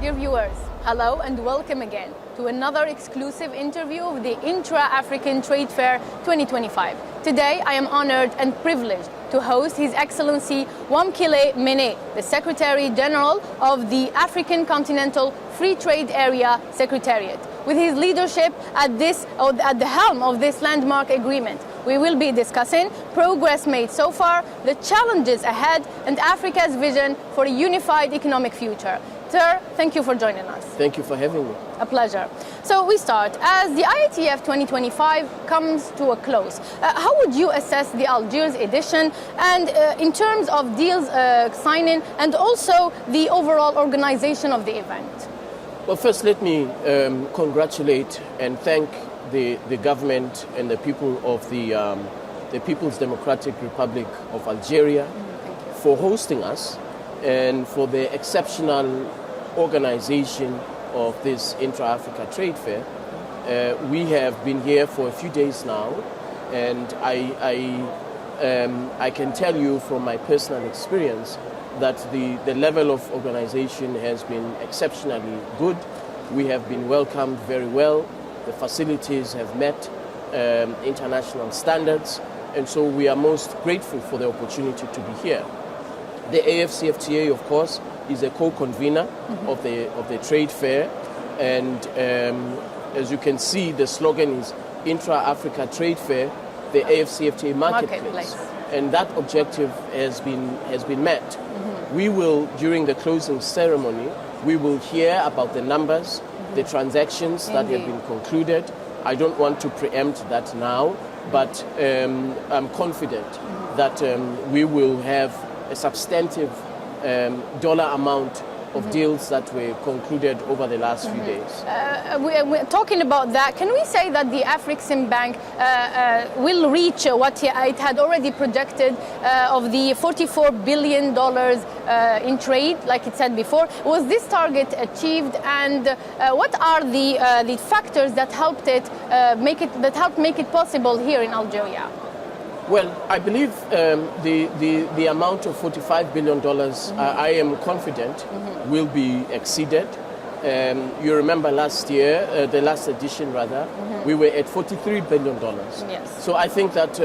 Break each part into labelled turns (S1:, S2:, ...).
S1: Dear viewers, hello and welcome again to another exclusive interview of the Intra-African Trade Fair 2025. Today I am honored and privileged to host His Excellency Wamkele Mene, the Secretary General of the African Continental Free Trade Area Secretariat. With his leadership at the helm of this landmark agreement, we will be discussing progress made so far, the challenges ahead, and Africa's vision for a unified economic future. Sir, thank you for joining us.
S2: Thank you for having me.
S1: A pleasure. So we start. As the IATF 2025 comes to a close, how would you assess the Algiers edition and in terms of deals signing and also the overall organization of the event?
S2: Well, first let me congratulate and thank the government and the people of the People's Democratic Republic of Algeria for hosting us and for the exceptional organization of this Intra-Africa Trade Fair. We have been here for a few days now, and I can tell you from my personal experience that the level of organization has been exceptionally good. We have been welcomed very well. The facilities have met international standards, and so we are most grateful for the opportunity to be here. The AFCFTA, of course, is a co-convener of the trade fair, and as you can see, the slogan is Intra-Africa Trade Fair, the AFCFTA Marketplace. And that objective has been met. We will, during the closing ceremony, we will hear about the numbers, the transactions that have been concluded. I don't want to preempt that now, but I'm confident that we will have a substantive dollar amount of deals that were concluded over the last few days.
S1: We're talking about that. Can we say that the Afrexim Bank will reach what it had already projected of the $44 billion in trade, like it said before? Was this target achieved, and what are the factors that helped make it possible here in Algeria?
S2: Well, I believe the amount of $45 billion, I am confident, will be exceeded. You remember last year, the last edition rather, we were at $43 billion.
S1: Yes.
S2: So I think that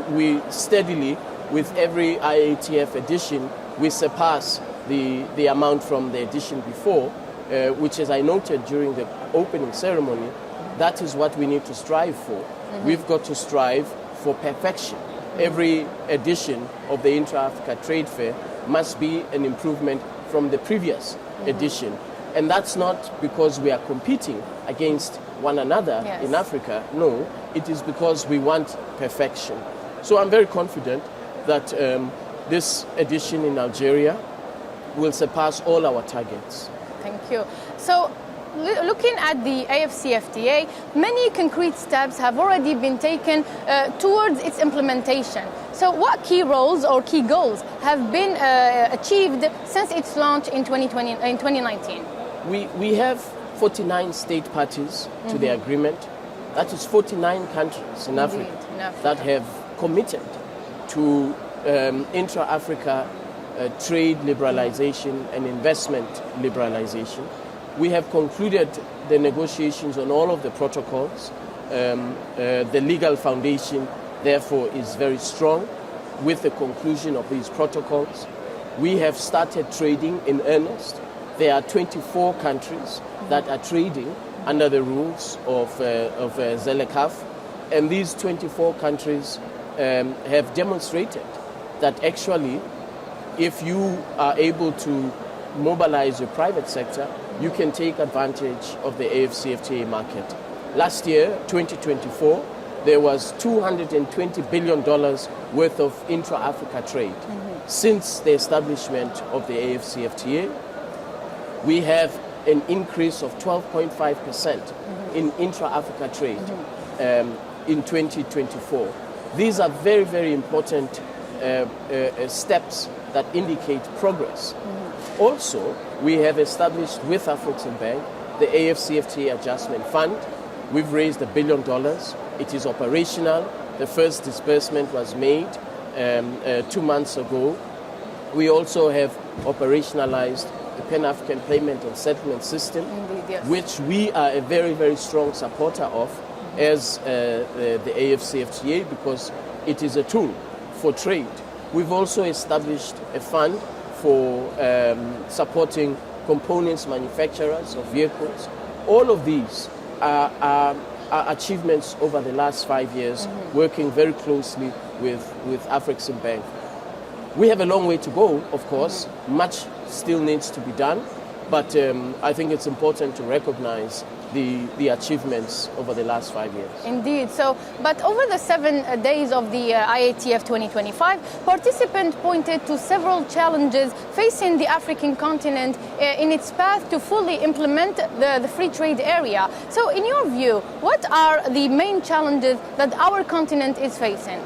S2: we steadily, with every IATF edition, we surpass the amount from the edition before, which, as I noted during the opening ceremony, that is what we need to strive for. We've got to strive for perfection. Every edition of the Intra-Africa Trade Fair must be an improvement from the previous edition. And that's not because we are competing against one another in Africa. No, it is because we want perfection. So I'm very confident that this edition in Algeria will surpass all our targets.
S1: Thank you. So, looking at the AFCFTA, many concrete steps have already been taken towards its implementation. So what key roles or key goals have been achieved since its launch in 2019?
S2: We have 49 state parties to the agreement. That is 49 countries in Africa that have committed to intra-Africa trade liberalization and investment liberalization. We have concluded the negotiations on all of the protocols. The legal foundation, therefore, is very strong with the conclusion of these protocols. We have started trading in earnest. There are 24 countries that are trading under the rules of ZLECAf, and these 24 countries have demonstrated that actually, if you are able to mobilize your private sector, you can take advantage of the AFCFTA market. Last year, 2024, there was $220 billion worth of intra-Africa trade. Since the establishment of the AFCFTA, we have an increase of 12.5% in intra-Africa trade in 2024. These are very, very important steps that indicate progress. Also, we have established with Afrexim Bank the AFCFTA Adjustment Fund. We've raised $1 billion. It is operational. The first disbursement was made 2 months ago. We also have operationalized the Pan-African Payment and Settlement System,
S1: Indeed, yes.
S2: which we are a very, very strong supporter of as the AFCFTA, because it is a tool for trade. We've also established a fund for supporting components manufacturers of vehicles. All of these are achievements over the last 5 years, working very closely with Afrexim Bank. We have a long way to go, of course. Much still needs to be done, but I think it's important to recognize the achievements over the last 5 years.
S1: Indeed. So, but over the 7 days of the IATF 2025, participants pointed to several challenges facing the African continent in its path to fully implement the free trade area. So, in your view, what are the main challenges that our continent is facing?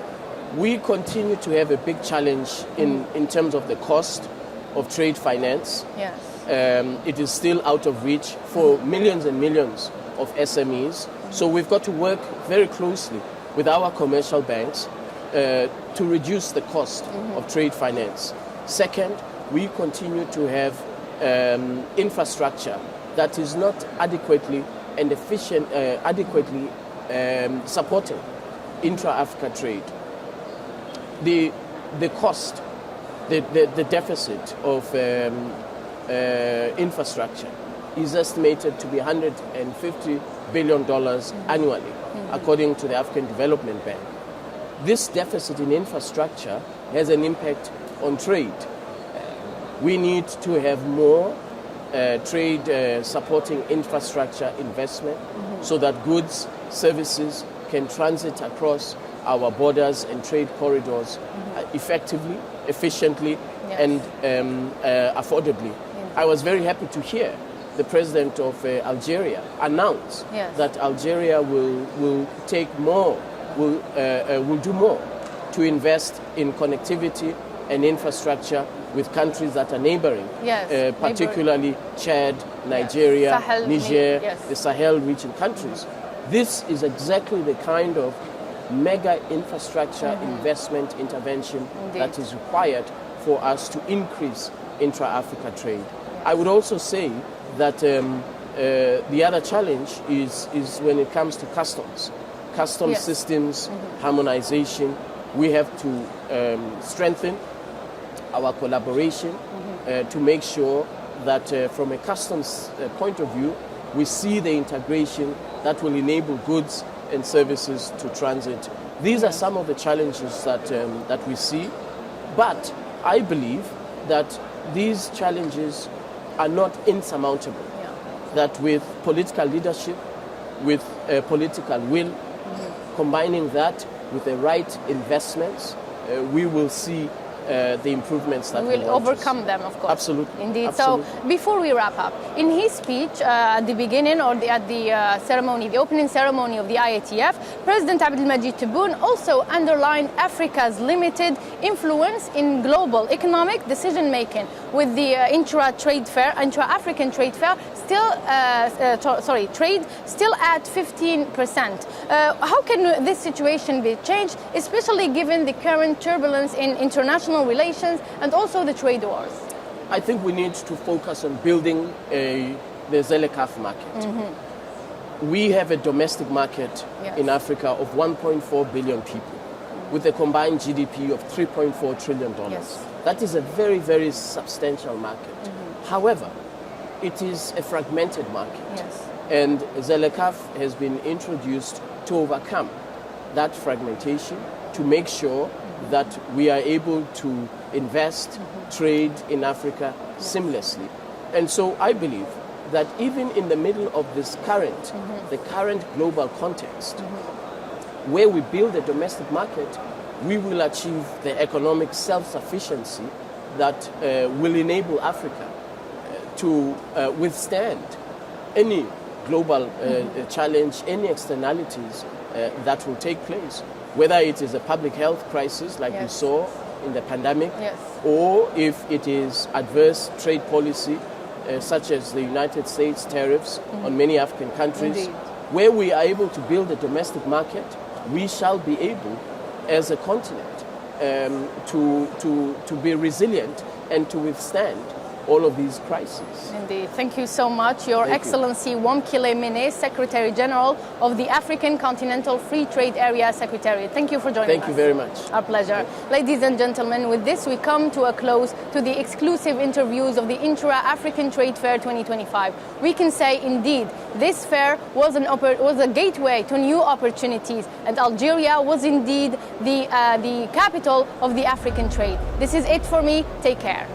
S2: We continue to have a big challenge in terms of the cost of trade finance.
S1: Yes.
S2: It is still out of reach for millions and millions of SMEs. So we've got to work very closely with our commercial banks to reduce the cost of trade finance. Second, we continue to have infrastructure that is not adequately and adequately supporting intra-Africa trade. The cost, the deficit of infrastructure is estimated to be $150 billion annually, according to the African Development Bank. This deficit in infrastructure has an impact on trade. We need to have more trade supporting infrastructure investment so that goods, services can transit across our borders and trade corridors effectively, efficiently, and affordably. I was very happy to hear the president of Algeria announce that Algeria will take more, will do more to invest in connectivity and infrastructure with countries that are neighboring, particularly Chad, Nigeria,
S1: Sahel,
S2: Niger, the Sahel region countries. This is exactly the kind of mega infrastructure investment intervention that is required for us to increase intra-Africa trade. I would also say that the other challenge is when it comes to customs systems, harmonization. We have to strengthen our collaboration to make sure that from a customs point of view, we see the integration that will enable goods and services to transit. These are some of the challenges that we see, but I believe that these challenges are not insurmountable. That with political leadership, with political will, combining that with the right investments, we will see the improvements that we
S1: will overcome them, of course.
S2: Absolutely.
S1: Indeed.
S2: Absolutely.
S1: So before we wrap up, in his speech at the beginning or at the ceremony, the opening ceremony of the IATF, President Abdelmadjid Tebboune also underlined Africa's limited influence in global economic decision making, with the intra-African trade fair trade still at 15%. How can this situation be changed, especially given the current turbulence in international relations and also the trade wars?
S2: I think we need to focus on building the ZLECAf market. We have a domestic market in Africa of 1.4 billion people with a combined GDP of $3.4 trillion. That is a very, very substantial market. However, it is a fragmented market. And ZLECAf has been introduced to overcome that fragmentation, to make sure that we are able to invest, trade in Africa seamlessly. And so I believe that even in the middle of this the current global context, where we build a domestic market, we will achieve the economic self-sufficiency that will enable Africa to withstand any global challenge, any externalities that will take place, whether it is a public health crisis like we saw in the pandemic, or if it is adverse trade policy such as the United States tariffs on many African countries. Where we are able to build a domestic market, we shall be able, as a continent, to be resilient and to withstand all of these crises.
S1: Indeed. Thank you so much. Your Excellency Wamkele Mene, Secretary General of the African Continental Free Trade Area Secretariat. Thank you for joining us.
S2: Thank you very much.
S1: Our pleasure. Ladies and gentlemen, with this we come to a close to the exclusive interviews of the Intra-African Trade Fair 2025. We can say indeed this fair was a gateway to new opportunities, and Algeria was indeed the capital of the African trade. This is it for me. Take care.